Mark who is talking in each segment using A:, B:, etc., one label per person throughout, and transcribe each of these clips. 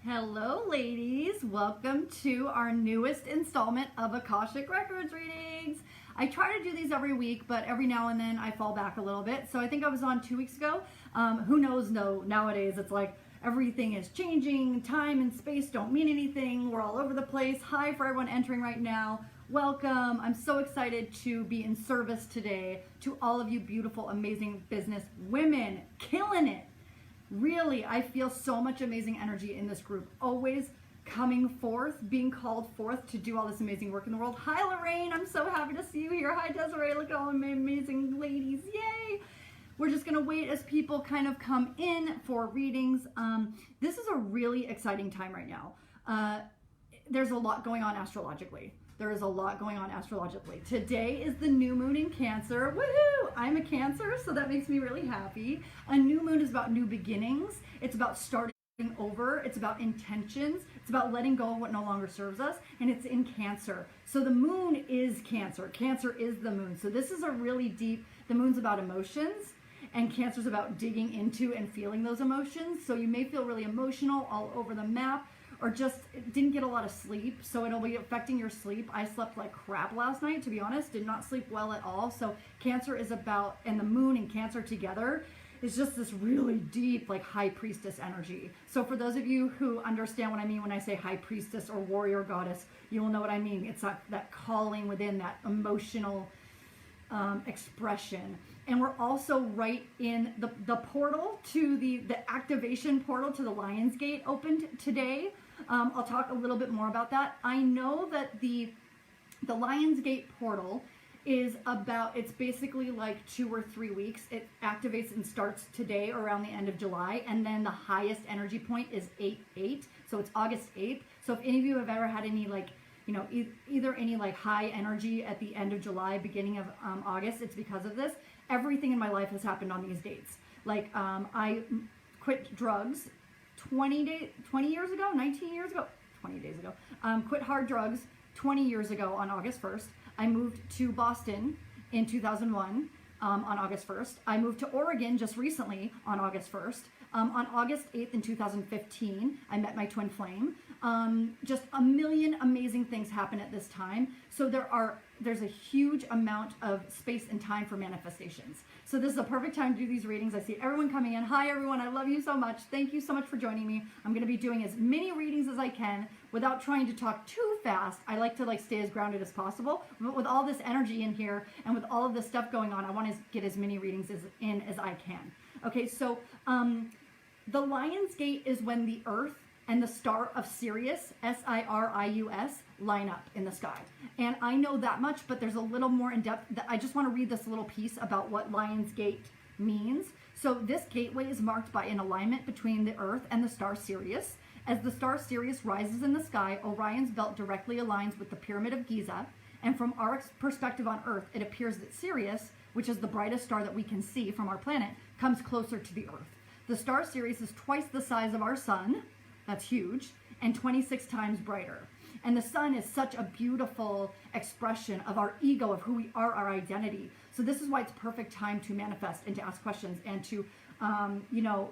A: Hello ladies, welcome to our newest installment of Akashic Records readings. I try to do these every week, but every now and then I fall back a little bit. So I think I was on 2 weeks ago. Who knows? No, nowadays it's like everything is changing. Time and space don't mean anything. We're all over the place. Hi for everyone entering right now. Welcome. I'm so excited to be in service today to all of you beautiful, amazing business women. Killing it. Really, I feel so much amazing energy in this group. Always coming forth, being called forth to do all this amazing work in the world. Hi, Lorraine. I'm so happy to see you here. Hi, Desiree. Look at all my amazing ladies. Yay. We're just going to wait as people kind of come in for readings. This is a really exciting time right now. There's a lot going on astrologically. There is a lot going on astrologically. Today is the new moon in Cancer. Woohoo! I'm a Cancer, so that makes me really happy. A new moon is about new beginnings. It's about starting over. It's about intentions. It's about letting go of what no longer serves us, and it's in Cancer. So the moon is Cancer. Cancer is the moon. So this is a really deep, the moon's about emotions, and Cancer's about digging into and feeling those emotions. So you may feel really emotional all over the map, or just didn't get a lot of sleep, so it'll be affecting your sleep. I slept like crap last night, to be honest, did not sleep well at all. So Cancer is about, and the moon and Cancer together is just this really deep, like high priestess energy. So for those of you who understand what I mean when I say high priestess or warrior goddess, you will know what I mean. It's that calling within, that emotional expression. And we're also right in the portal to the activation portal to the Lion's Gate opened today. I'll talk a little bit more about that. I know that the Lion's Gate portal is about, it's basically like 2 or 3 weeks. It activates and starts today around the end of July. And then the highest energy point is 8/8. So it's August 8th. So if any of you have ever had any like, you know, either any like high energy at the end of July, beginning of August, it's because of this. Everything in my life has happened on these dates. Like I quit drugs 20 years ago, 19 years ago, 20 days ago. Quit hard drugs 20 years ago on August 1st. I moved to Boston in 2001 on August 1st. I moved to Oregon just recently on August 1st. On August 8th in 2015, I met my twin flame. Just a million amazing things happen at this time. So there's a huge amount of space and time for manifestations. So this is a perfect time to do these readings. I see everyone coming in. Hi everyone, I love you so much. Thank you so much for joining me. I'm going to be doing as many readings as I can without trying to talk too fast. I like to stay as grounded as possible, but with all this energy in here and with all of this stuff going on, I want to get as many readings in as I can. Okay, so the Lion's Gate is when the Earth and the star of Sirius, S-I-R-I-U-S, line up in the sky. And I know that much, but there's a little more in depth. I just want to read this little piece about what Lion's Gate means. So this gateway is marked by an alignment between the Earth and the star Sirius. As the star Sirius rises in the sky, Orion's belt directly aligns with the Pyramid of Giza. And from our perspective on Earth, it appears that Sirius, which is the brightest star that we can see from our planet, comes closer to the Earth. The star Sirius is twice the size of our sun. That's huge, and 26 times brighter. And the sun is such a beautiful expression of our ego, of who we are, our identity. So this is why it's perfect time to manifest and to ask questions and to,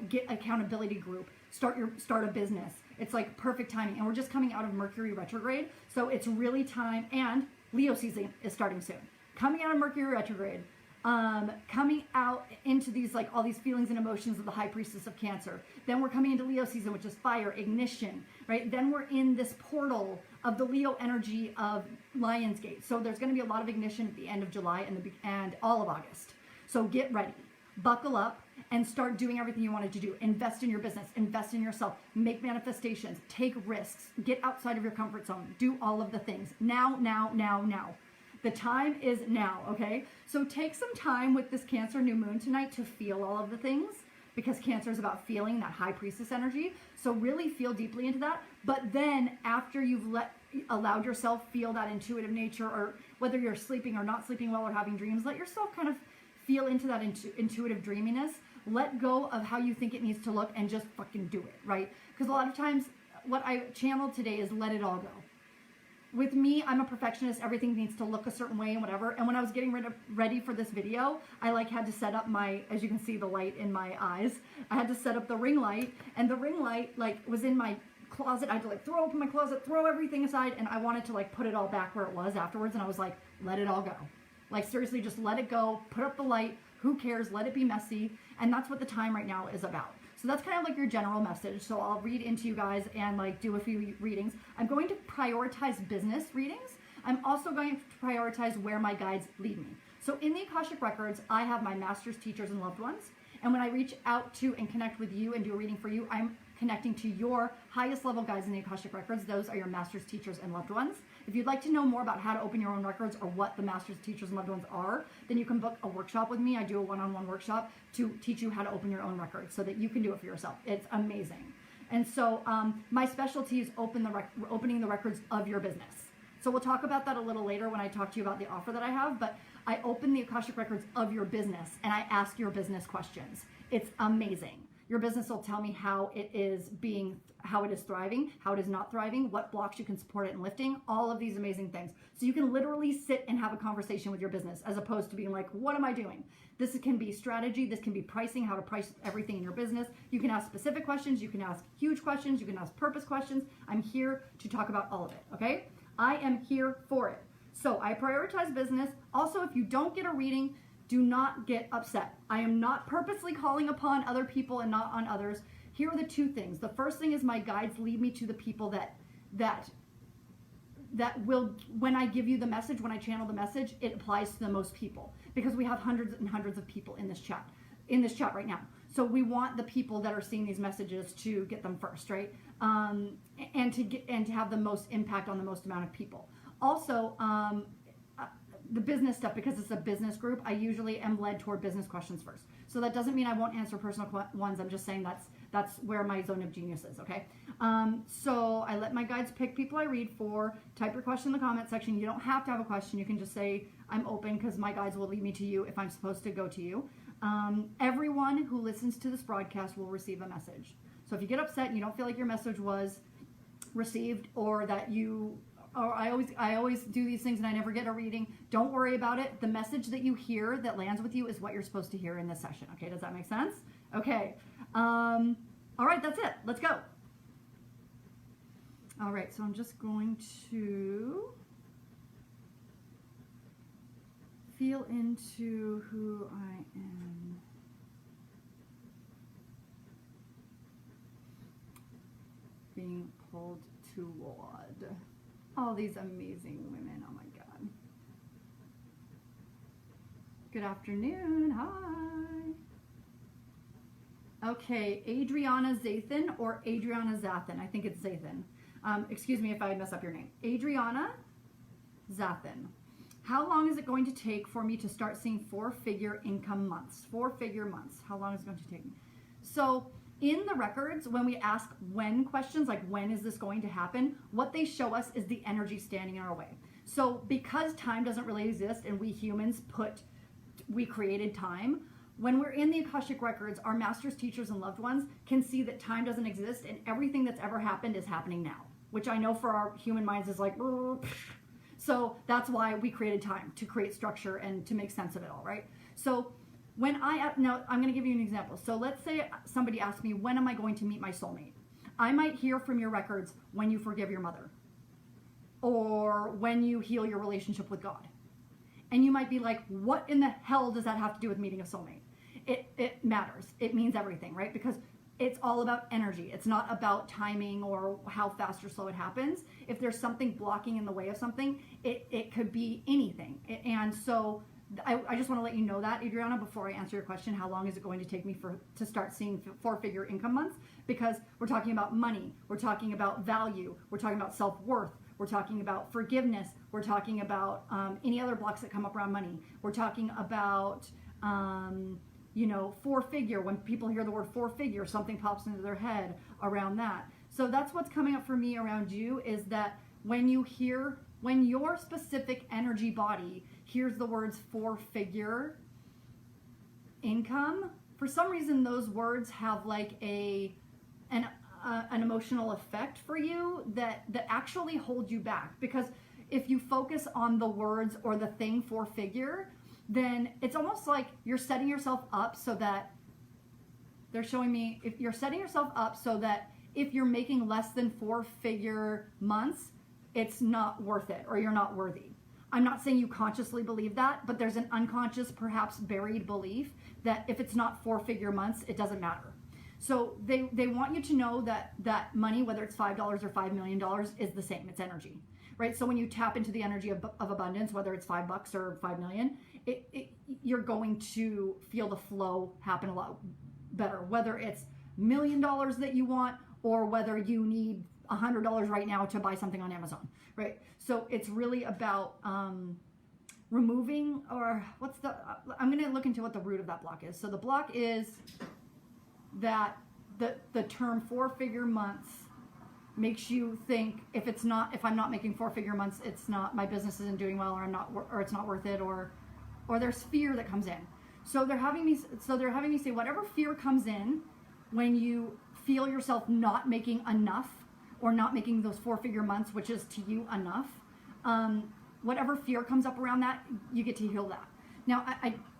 A: get accountability group, start a business. It's like perfect timing. And we're just coming out of Mercury retrograde. So it's really time, and Leo season is starting soon. Coming out of Mercury retrograde, coming out into these, like all these feelings and emotions of the high priestess of Cancer. Then we're coming into Leo season, which is fire, ignition, right? Then we're in this portal of the Leo energy of Lion's Gate. So there's going to be a lot of ignition at the end of July and all of August. So get ready, buckle up, and start doing everything you wanted to do. Invest in your business, invest in yourself, make manifestations, take risks, get outside of your comfort zone, do all of the things. Now. The time is now, okay? So take some time with this Cancer new moon tonight to feel all of the things, because Cancer is about feeling that high priestess energy. So really feel deeply into that. But then after you've allowed yourself feel that intuitive nature, or whether you're sleeping or not sleeping well or having dreams, let yourself kind of feel into that intuitive dreaminess. Let go of how you think it needs to look and just fucking do it, right? Because a lot of times what I channeled today is let it all go. With me, I'm a perfectionist. Everything needs to look a certain way and whatever. And when I was getting ready for this video, I had to set up my, as you can see, the light in my eyes. I had to set up the ring light, and the ring light was in my closet. I had to like throw open my closet, throw everything aside, and I wanted to like put it all back where it was afterwards. And I was like, let it all go. Like seriously, just let it go. Put up the light. Who cares? Let it be messy. And that's what the time right now is about. So that's kind of like your general message. So I'll read into you guys and like do a few readings. I'm going to prioritize business readings. I'm also going to prioritize where my guides lead me. So in the Akashic Records, I have my masters, teachers, and loved ones. And when I reach out to and connect with you and do a reading for you, I'm connecting to your highest level guides in the Akashic Records. Those are your masters, teachers, and loved ones. If you'd like to know more about how to open your own records or what the masters, teachers, and loved ones are, then you can book a workshop with me. I do a one-on-one workshop to teach you how to open your own records so that you can do it for yourself. It's amazing. And so my specialty is opening the records of your business. So we'll talk about that a little later when I talk to you about the offer that I have, but I open the Akashic Records of your business and I ask your business questions. It's amazing. Your business will tell me how it is thriving, how it is not thriving, what blocks you can support it in lifting, all of these amazing things. So you can literally sit and have a conversation with your business as opposed to being like, what am I doing? This can be strategy, this can be pricing, how to price everything in your business. You can ask specific questions, you can ask huge questions, you can ask purpose questions. I'm here to talk about all of it, okay? I am here for it. So I prioritize business. Also, if you don't get a reading, do not get upset. I am not purposely calling upon other people and not on others. Here are the two things. The first thing is my guides lead me to the people that will, when I give you the message, when I channel the message, it applies to the most people because we have hundreds and hundreds of people in this chat right now. So we want the people that are seeing these messages to get them first, right? And to have the most impact on the most amount of people. Also, the business stuff, because it's a business group, I usually am led toward business questions first. So that doesn't mean I won't answer personal ones. I'm just saying that's where my zone of genius is, okay? So I let my guides pick people I read for. Type your question in the comment section. You don't have to have a question. You can just say, I'm open, because my guides will lead me to you if I'm supposed to go to you. Everyone who listens to this broadcast will receive a message. So if you get upset and you don't feel like your message was received, or that I always do these things and I never get a reading, don't worry about it. The message that you hear that lands with you is what you're supposed to hear in this session. Okay, does that make sense? Okay. All right, that's it. Let's go. All right, so I'm just going to feel into who I am. Being pulled toward all these amazing women. Oh my God. Good afternoon. Hi. Okay, Adriana Zathan or Adriana Zathan. I think it's Zathan. Excuse me if I mess up your name. Adriana Zathan. How long is it going to take for me to start seeing four-figure income months? Four-figure months. How long is it going to take me? So in the records, when we ask when questions, like when is this going to happen, what they show us is the energy standing in our way. So because time doesn't really exist and we humans we created time, when we're in the Akashic Records, our masters, teachers, and loved ones can see that time doesn't exist and everything that's ever happened is happening now, which I know for our human minds is like, so that's why we created time, to create structure and to make sense of it all, right? So now I'm going to give you an example. So let's say somebody asks me, when am I going to meet my soulmate? I might hear from your records when you forgive your mother or when you heal your relationship with God. And you might be like, what in the hell does that have to do with meeting a soulmate? It matters. It means everything, right? Because it's all about energy. It's not about timing or how fast or slow it happens. If there's something blocking in the way of something, it could be anything. And so I just want to let you know that, Adriana, before I answer your question, how long is it going to take me to start seeing four-figure income months? Because we're talking about money, we're talking about value, we're talking about self-worth, we're talking about forgiveness, we're talking about any other blocks that come up around money. We're talking about, four-figure. When people hear the word four-figure, something pops into their head around that. So that's what's coming up for me around you, is that when your specific energy body hears the words four-figure income, for some reason those words have like an emotional effect for you that actually hold you back. Because if you focus on the words or the thing four-figure, then it's almost like you're setting yourself up so that they're showing me, if you're setting yourself up so that if you're making less than 4-figure months, it's not worth it, or you're not worthy. I'm not saying you consciously believe that, but there's an unconscious, perhaps buried belief that if it's not 4-figure months, it doesn't matter. So they want you to know that money, whether it's $5 or $5 million, is the same. It's energy, right? So when you tap into the energy of abundance, whether it's $5 or 5 million, you're going to feel the flow happen a lot better, whether it's $1 million that you want, or whether you need $100 right now to buy something on Amazon, right? So it's really about removing, or I'm going to look into what the root of that block is. So the block is that the term 4-figure months makes you think if I'm not making 4-figure months, it's not, my business isn't doing well, or it's not worth it, or there's fear that comes in. So they're having me say whatever fear comes in when you feel yourself not making enough, or not making those 4-figure months, which is to you enough, whatever fear comes up around that, you get to heal that. Now,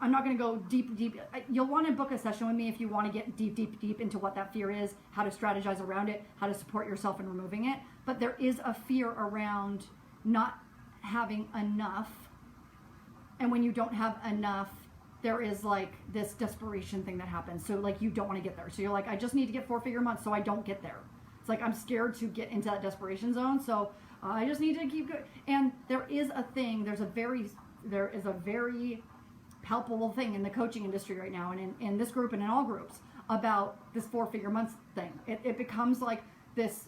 A: I'm not going to go deep. You'll want to book a session with me if you want to get deep into what that fear is, how to strategize around it, how to support yourself in removing it. But there is a fear around not having enough. And when you don't have enough, there is like this desperation thing that happens. So like you don't want to get there. So you're like, I just need to get 4-figure months so I don't get there. It's like, I'm scared to get into that desperation zone. So I just need to keep going. And there is a thing, there is a very palpable thing in the coaching industry right now, and in this group and in all groups, about this 4-figure months thing. It becomes like this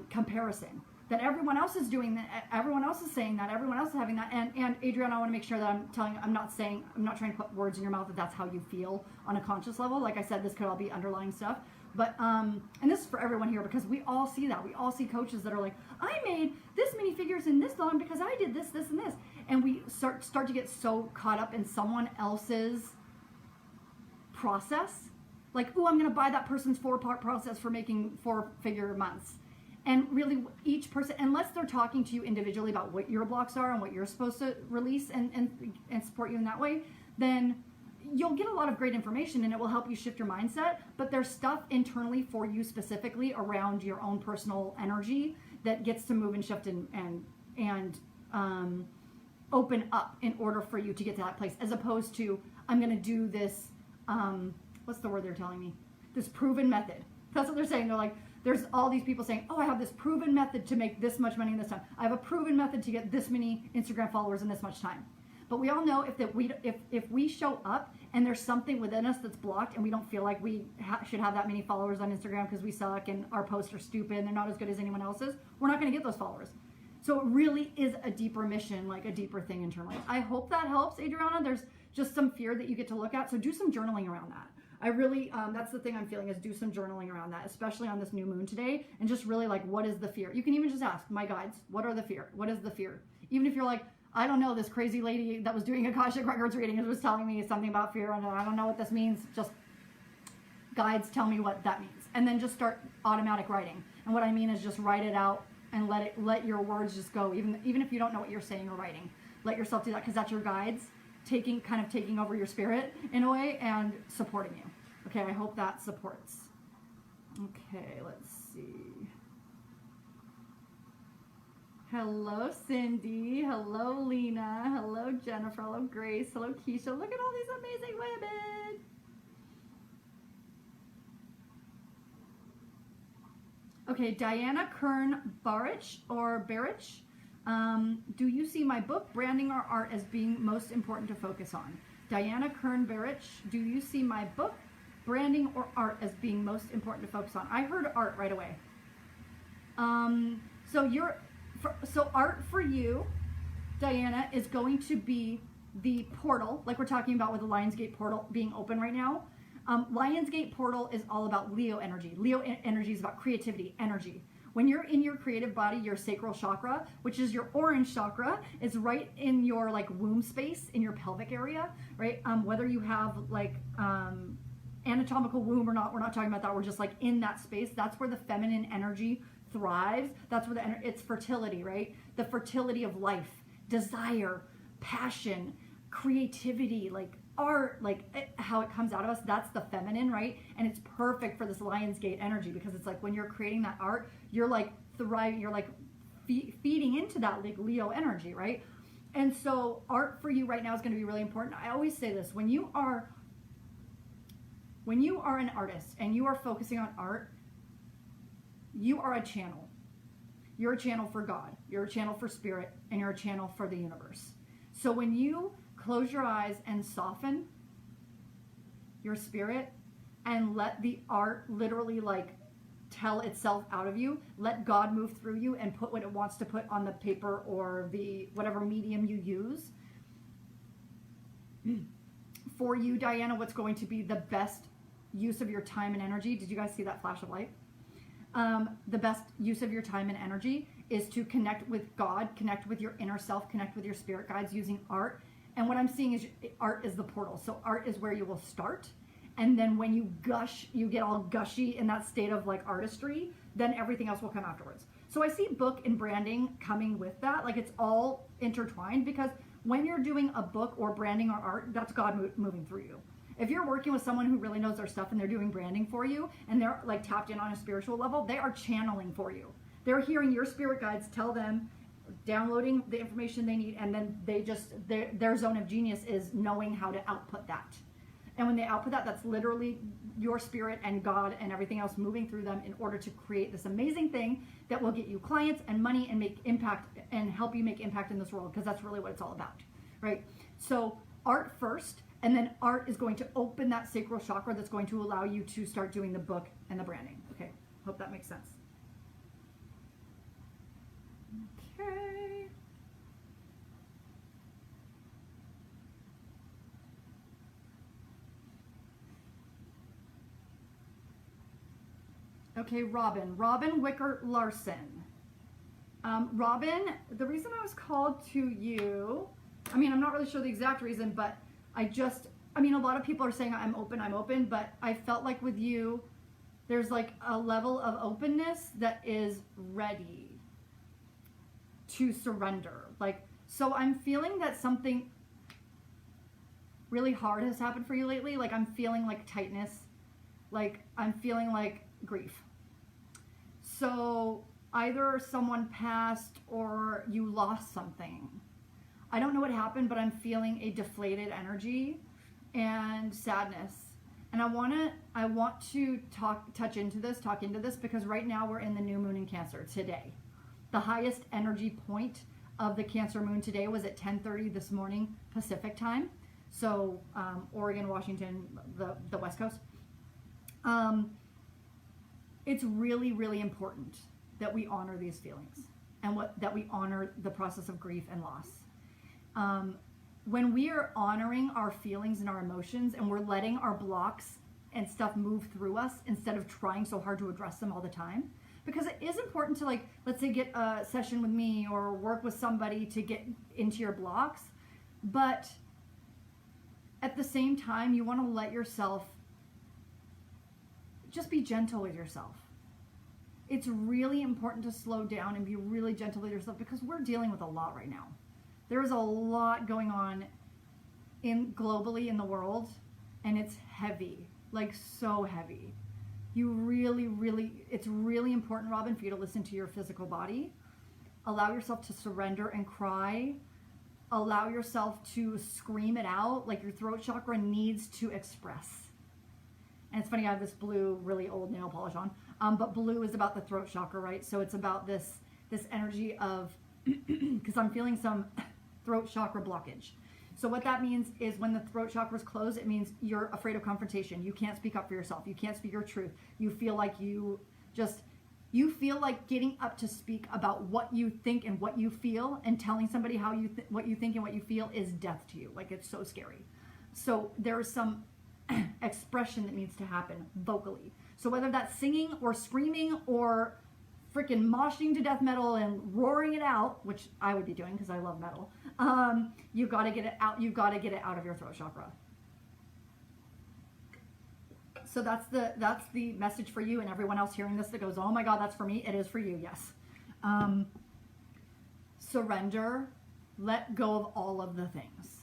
A: comparison that everyone else is doing, that everyone else is saying that, everyone else is having that. And Adriana, I want to make sure that I'm not trying to put words in your mouth that that's how you feel on a conscious level. Like I said, this could all be underlying stuff. But, and this is for everyone here, because we all see that. We all see coaches that are like, I made this many figures in this long because I did this, this, and this. And we start to get so caught up in someone else's process. Like, oh, I'm going to buy that person's 4-part process for making 4-figure months. And really, each person, unless they're talking to you individually about what your blocks are and what you're supposed to release and support you in that way, then you'll get a lot of great information and it will help you shift your mindset. But there's stuff internally for you specifically around your own personal energy that gets to move and shift and open up in order for you to get to that place, as opposed to, I'm going to do this, what's the word they're telling me? This proven method. That's what they're saying. They're like, there's all these people saying, oh, I have this proven method to make this much money in this time. I have a proven method to get this many Instagram followers in this much time. But we all know if we show up and there's something within us that's blocked and we don't feel like we should have that many followers on Instagram because we suck and our posts are stupid and they're not as good as anyone else's, we're not going to get those followers. So it really is a deeper mission, like a deeper thing internally. I hope that helps, Adriana. There's just some fear that you get to look at. So do some journaling around that. I really, that's the thing I'm feeling, is do some journaling around that, especially on this new moon today. And just really like, what is the fear? You can even just ask my guides, what are the fear? What is the fear? Even if you're like, I don't know, this crazy lady that was doing Akashic Records reading was telling me something about fear, and I don't know what this means. Just guides, tell me what that means. And then just start automatic writing. And what I mean is just write it out and let your words just go. Even if you don't know what you're saying or writing, let yourself do that, because that's your guides taking over your spirit in a way and supporting you. Okay, I hope that supports. Okay, let's see. Hello, Cindy. Hello, Lena. Hello, Jennifer. Hello, Grace. Hello, Keisha. Look at all these amazing women. Okay, Diana Kern Barich or Barich. Do you see my book, Branding or Art, as being most important to focus on? Diana Kern Barich, do you see my book, Branding or Art, as being most important to focus on? I heard art right away. So art for you, Diana, is going to be the portal, like we're talking about with the Lionsgate portal being open right now. Lionsgate portal is all about Leo energy. Leo energy is about creativity, energy. When you're in your creative body, your sacral chakra, which is your orange chakra, is right in your like womb space, in your pelvic area, right? Whether you have like anatomical womb or not, we're not talking about that. We're just like in that space. That's where the feminine energy thrives. That's where it's fertility, right? The fertility of life, desire, passion, creativity, like art, like how it comes out of us, that's the feminine, right? And it's perfect for this Lionsgate energy, because it's like when you're creating that art, you're like thriving, you're like feeding into that like Leo energy, right? And so art for you right now is going to be really important. I always say this, when you are an artist and you are focusing on art, you are a channel. You're a channel for God, you're a channel for spirit, and you're a channel for the universe. So when you close your eyes and soften your spirit and let the art literally like tell itself out of you, let God move through you and put what it wants to put on the paper or the whatever medium you use. For you, Diana, what's going to be the best use of your time and energy? Did you guys see that flash of light? The best use of your time and energy is to connect with God, connect with your inner self, connect with your spirit guides using art. And what I'm seeing is art is the portal. So art is where you will start. And then when you gush, you get all gushy in that state of like artistry, then everything else will come afterwards. So I see book and branding coming with that. Like it's all intertwined, because when you're doing a book or branding or art, that's God moving through you. If you're working with someone who really knows their stuff and they're doing branding for you and they're like tapped in on a spiritual level, they are channeling for you. They're hearing your spirit guides tell them, downloading the information they need, and then they just, their zone of genius is knowing how to output that. And when they output that, that's literally your spirit and God and everything else moving through them in order to create this amazing thing that will get you clients and money and make impact and help you make impact in this world, because that's really what it's all about, right? So art first, and then art is going to open that sacral chakra that's going to allow you to start doing the book and the branding. Okay, hope that makes sense. Okay. Okay, Robin Wicker Larson. Robin, the reason I was called to you, I mean, I'm not really sure the exact reason, but I mean, a lot of people are saying I'm open, but I felt like with you, there's like a level of openness that is ready to surrender. Like, so I'm feeling that something really hard has happened for you lately. Like I'm feeling like tightness, like I'm feeling like grief. So either someone passed or you lost something. I don't know what happened, but I'm feeling a deflated energy and sadness. And I want to talk into this because right now we're in the new moon in Cancer today. The highest energy point of the Cancer moon today was at 10:30 this morning Pacific time. So Oregon, Washington, the West Coast. It's really, really important that we honor these feelings and that we honor the process of grief and loss. When we are honoring our feelings and our emotions and we're letting our blocks and stuff move through us instead of trying so hard to address them all the time, because it is important to, like, let's say get a session with me or work with somebody to get into your blocks, but at the same time you want to let yourself just be gentle with yourself. It's really important to slow down and be really gentle with yourself, because we're dealing with a lot right now. There's a lot going on globally in the world, and it's heavy, like so heavy. It's really important, Robin, for you to listen to your physical body. Allow yourself to surrender and cry. Allow yourself to scream it out, like your throat chakra needs to express. And it's funny, I have this blue, really old nail polish on, but blue is about the throat chakra, right? So it's about this energy of, because I'm feeling some throat chakra blockage. So what that means is when the throat chakra is closed, it means you're afraid of confrontation. You can't speak up for yourself. You can't speak your truth. You feel like you feel like getting up to speak about what you think and what you feel, and telling somebody what you think and what you feel is death to you. Like, it's so scary. So there's some expression that needs to happen vocally. So whether that's singing or screaming or freaking moshing to death metal and roaring it out, which I would be doing because I love metal, you got to get it out. You got to get it out of your throat chakra. So that's the message for you and everyone else hearing this that goes, oh my God, that's for me. It is for you. Yes. Surrender. Let go of all of the things.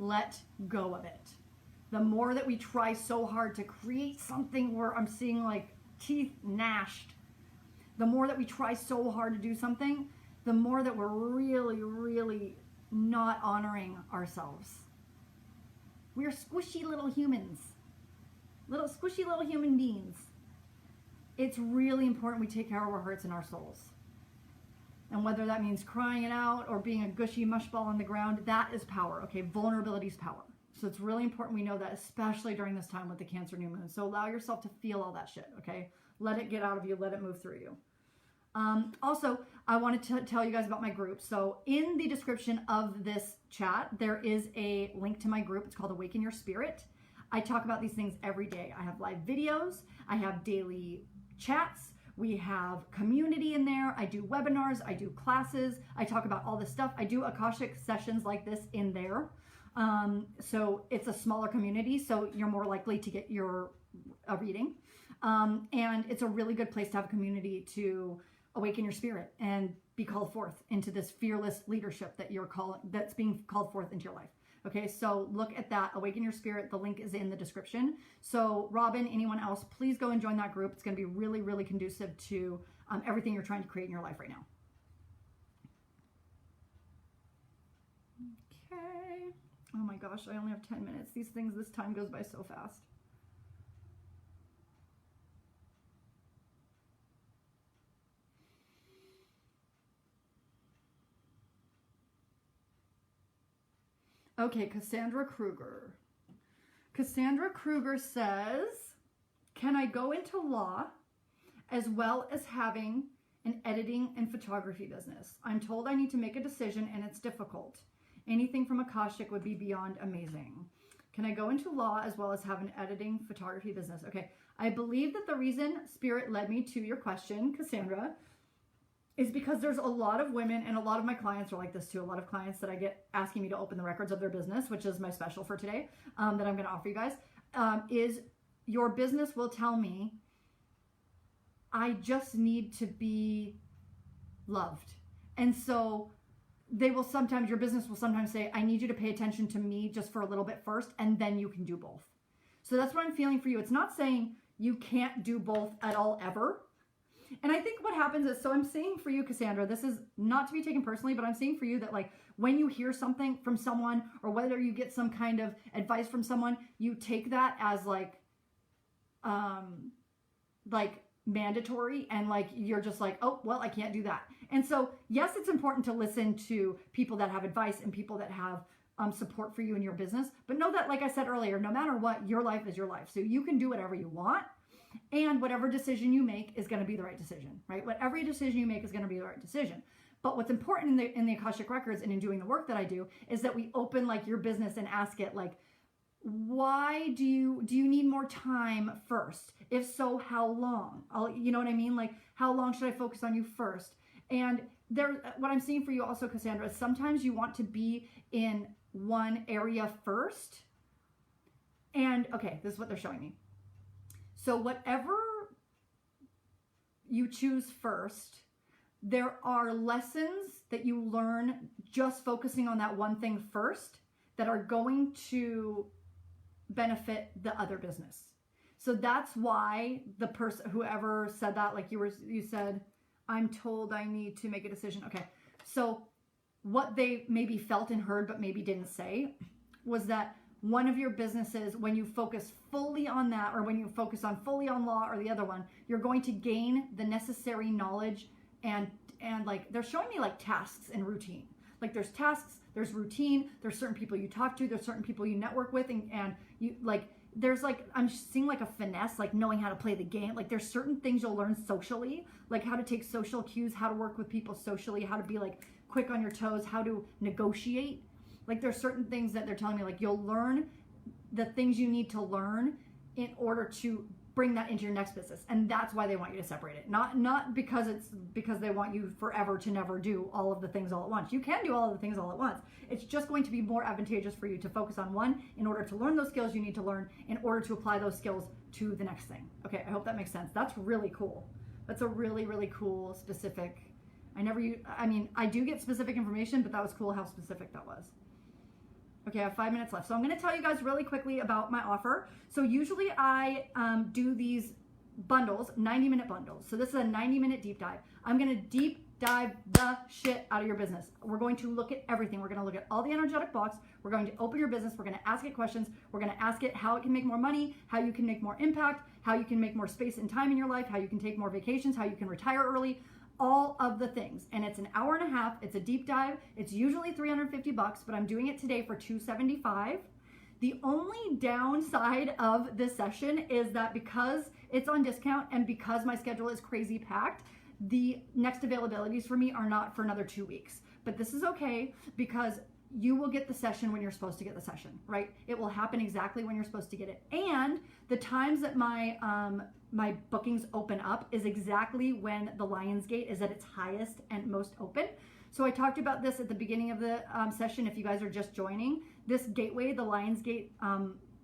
A: let go of it. The more that we try so hard to create something where I'm seeing like teeth gnashed, the more that we try so hard to do something, the more that we're really, really not honoring ourselves. We're squishy little humans, little squishy little human beings. It's really important we take care of our hearts and our souls. And whether that means crying it out or being a gushy mush ball on the ground, that is power, okay? Vulnerability is power. So it's really important we know that, especially during this time with the Cancer new moon. So allow yourself to feel all that shit, okay? Let it get out of you, let it move through you. Also, I wanted to tell you guys about my group. So in the description of this chat, there is a link to my group. It's called Awaken Your Spirit. I talk about these things every day. I have live videos. I have daily chats. We have community in there. I do webinars. I do classes. I talk about all this stuff. I do Akashic sessions like this in there. So it's a smaller community, so you're more likely to get a reading. And it's a really good place to have a community to awaken your spirit and be called forth into this fearless leadership that's being called forth into your life. Okay, so look at that, Awaken Your Spirit. The link is in the description. So Robin, anyone else, please go and join that group. It's going to be really, really conducive to everything you're trying to create in your life right now. Okay. Oh my gosh, I only have 10 minutes. This time goes by so fast. Okay, Cassandra Kruger. Cassandra Kruger says, can I go into law as well as having an editing and photography business? I'm told I need to make a decision and it's difficult. Anything from Akashic would be beyond amazing. Can I go into law as well as have an editing photography business? Okay, I believe that the reason Spirit led me to your question, Cassandra, is because there's a lot of women, and a lot of my clients are like this too. A lot of clients that I get asking me to open the records of their business, which is my special for today, that I'm going to offer you guys, is your business will tell me, I just need to be loved. And so your business will sometimes say, I need you to pay attention to me just for a little bit first, and then you can do both. So that's what I'm feeling for you. It's not saying you can't do both at all ever. And I think what happens is, so I'm saying for you, Cassandra, this is not to be taken personally, but I'm saying for you that like when you hear something from someone or whether you get some kind of advice from someone, you take that as like mandatory, and like you're just like, oh, well, I can't do that. And so yes, it's important to listen to people that have advice and people that have support for you in your business, but know that, like I said earlier, no matter what, your life is your life. So you can do whatever you want. And whatever decision you make is going to be the right decision, right? Whatever decision you make is going to be the right decision. But what's important in the Akashic Records and in doing the work that I do is that we open like your business and ask it like, why do you need more time first? If so, how long? You know what I mean? Like, how long should I focus on you first? And what I'm seeing for you also, Cassandra, is sometimes you want to be in one area first. And okay, this is what they're showing me. So whatever you choose first, there are lessons that you learn just focusing on that one thing first that are going to benefit the other business. So that's why the person, whoever said that, like you said, I'm told I need to make a decision. Okay. So what they maybe felt and heard, but maybe didn't say, was that one of your businesses, when you focus fully on that, or when you focus on fully on law or the other one, you're going to gain the necessary knowledge and like they're showing me like tasks and routine. Like there's tasks, there's routine, there's certain people you talk to, there's certain people you network with, and you like there's like, I'm seeing like a finesse, like knowing how to play the game. Like there's certain things you'll learn socially, like how to take social cues, how to work with people socially, how to be like quick on your toes, how to negotiate. Like there's certain things that they're telling me, like you'll learn the things you need to learn in order to bring that into your next business. And that's why they want you to separate it. Not because they want you forever to never do all of the things all at once. You can do all of the things all at once. It's just going to be more advantageous for you to focus on one in order to learn those skills you need to learn in order to apply those skills to the next thing. Okay, I hope that makes sense. That's really cool. That's a really, really cool, specific, I do get specific information, but that was cool how specific that was. Okay, I have 5 minutes left. So I'm going to tell you guys really quickly about my offer. So usually I do these bundles, 90-minute bundles. So this is a 90-minute deep dive. I'm going to deep dive the shit out of your business. We're going to look at everything. We're going to look at all the energetic blocks. We're going to open your business. We're going to ask it questions. We're going to ask it how it can make more money, how you can make more impact, how you can make more space and time in your life, how you can take more vacations, how you can retire early, all of the things. And it's an hour and a half. It's a deep dive. It's usually $350, but I'm doing it today for $275. The only downside of this session is that because it's on discount and because my schedule is crazy packed, the next availabilities for me are not for another 2 weeks. But this is okay because you will get the session when you're supposed to get the session, right? It will happen exactly when you're supposed to get it. And the times that my my bookings open up is exactly when the Lionsgate is at its highest and most open. So I talked about this at the beginning of the session. If you guys are just joining, this gateway, the Lionsgate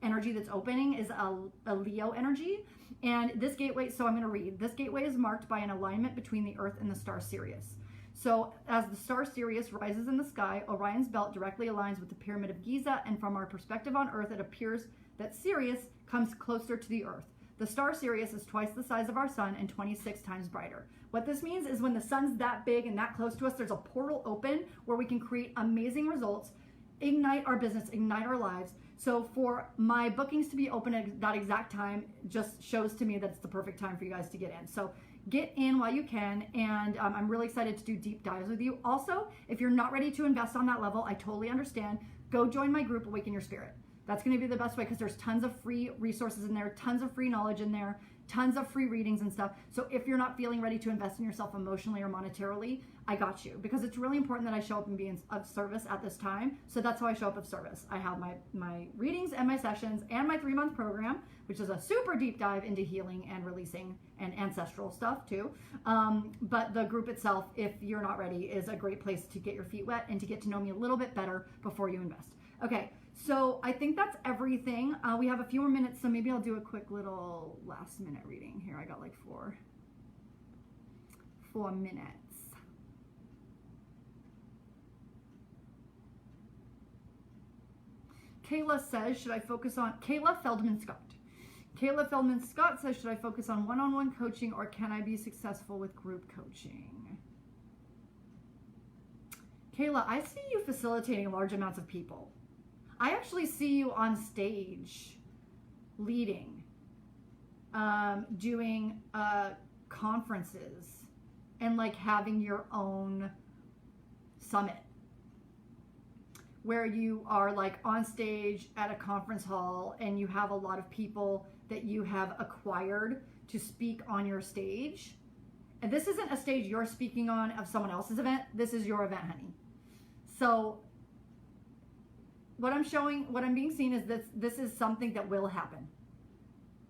A: energy that's opening is a Leo energy. And this gateway, so I'm going to read, this gateway is marked by an alignment between the Earth and the star Sirius. So as the star Sirius rises in the sky, Orion's belt directly aligns with the Pyramid of Giza, and from our perspective on Earth, it appears that Sirius comes closer to the Earth. The star Sirius is twice the size of our sun and 26 times brighter. What this means is when the sun's that big and that close to us, there's a portal open where we can create amazing results, ignite our business, ignite our lives. So for my bookings to be open at that exact time just shows to me that it's the perfect time for you guys to get in. So get in while you can, and I'm really excited to do deep dives with you. Also, if you're not ready to invest on that level, I totally understand. Go join my group, Awaken Your Spirit. That's going to be the best way because there's tons of free resources in there, tons of free knowledge in there, tons of free readings and stuff. So if you're not feeling ready to invest in yourself emotionally or monetarily, I got you, because it's really important that I show up and be of service at this time. So that's how I show up of service. I have my readings and my sessions and my 3-month program, which is a super deep dive into healing and releasing and ancestral stuff too. But the group itself, if you're not ready, is a great place to get your feet wet and to get to know me a little bit better before you invest. Okay, so I think that's everything. We have a few more minutes, so maybe I'll do a quick little last minute reading here. I got like four minutes. Kayla says, should I focus on, Kayla Feldman Scott says, should I focus on one-on-one coaching or can I be successful with group coaching? Kayla, I see you facilitating large amounts of people. I actually see you on stage leading, doing conferences and like having your own summit where you are like on stage at a conference hall and you have a lot of people that you have acquired to speak on your stage. And this isn't a stage you're speaking on of someone else's event. This is your event, honey. So what I'm being seen is this is something that will happen.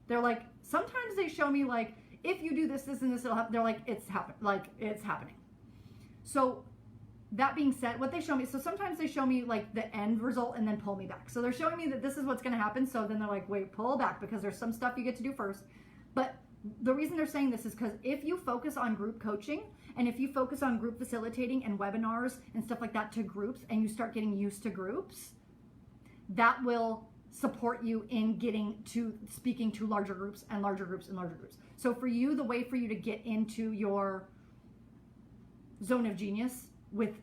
A: They're like, sometimes they show me like, if you do this, this, and this, it'll happen. They're like, it's happening. So that being said, what they show me, so sometimes they show me like the end result and then pull me back. So they're showing me that this is what's going to happen. So then they're like, wait, pull back because there's some stuff you get to do first. But the reason they're saying this is because if you focus on group coaching and if you focus on group facilitating and webinars and stuff like that to groups and you start getting used to groups, that will support you in getting to speaking to larger groups and larger groups and larger groups. So for you, the way for you to get into your zone of genius with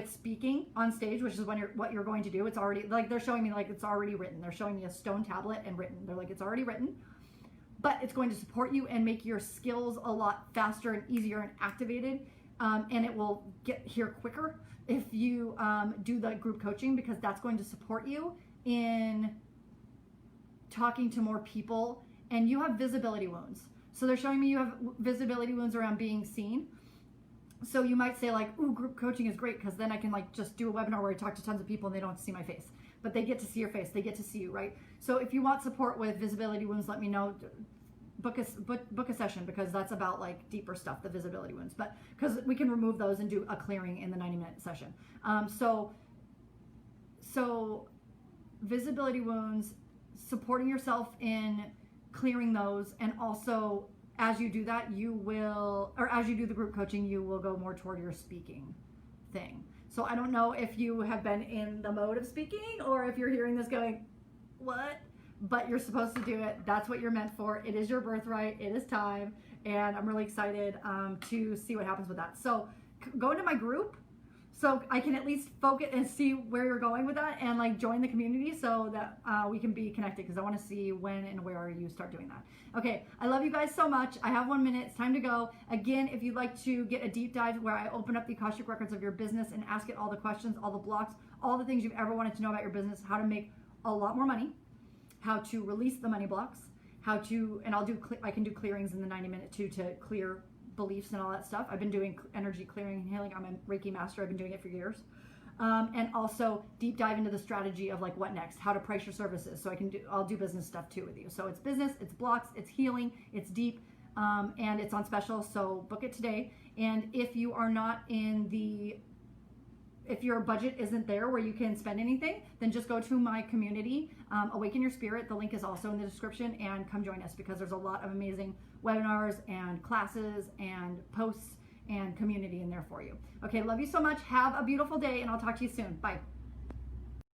A: speaking on stage, which is what you're going to do, it's already like they're showing me like it's already written. They're showing me a stone tablet and written. They're like it's already written, but it's going to support you and make your skills a lot faster and easier and activated, and it will get here quicker if you do the group coaching, because that's going to support you in talking to more people. And you have visibility wounds, so they're showing me you have visibility wounds around being seen. So you might say like, ooh, group coaching is great because then I can like just do a webinar where I talk to tons of people and they don't see my face, but they get to see your face, they get to see you, right? So if you want support with visibility wounds, let me know. Book a session, because that's about like deeper stuff, the visibility wounds, but because we can remove those and do a clearing in the 90-minute session. So visibility wounds, supporting yourself in clearing those, and also as you do that, as you do the group coaching, you will go more toward your speaking thing. So I don't know if you have been in the mode of speaking or if you're hearing this going, what? But you're supposed to do it. That's what you're meant for. It is your birthright. It is time. And I'm really excited to see what happens with that. So go into my group so I can at least focus and see where you're going with that, and like join the community so that we can be connected, because I want to see when and where you start doing that. Okay, I love you guys so much. I have 1 minute. It's time to go. Again, if you'd like to get a deep dive where I open up the Akashic records of your business and ask it all the questions, all the blocks, all the things you've ever wanted to know about your business, how to make a lot more money, how to release the money blocks, how to, and I can do clearings in the 90-minute too to clear beliefs and all that stuff. I've been doing energy clearing and healing. I'm a Reiki master. I've been doing it for years. And also deep dive into the strategy of like what next, how to price your services. So I'll do business stuff too with you. So it's business, it's blocks, it's healing, it's deep, and it's on special. So book it today. And if you are not if your budget isn't there where you can spend anything, then just go to my community, Awaken Your Spirit. The link is also in the description, and come join us, because there's a lot of amazing webinars and classes and posts and community in there for you. Okay, love you so much. Have a beautiful day, and I'll talk to you soon. Bye.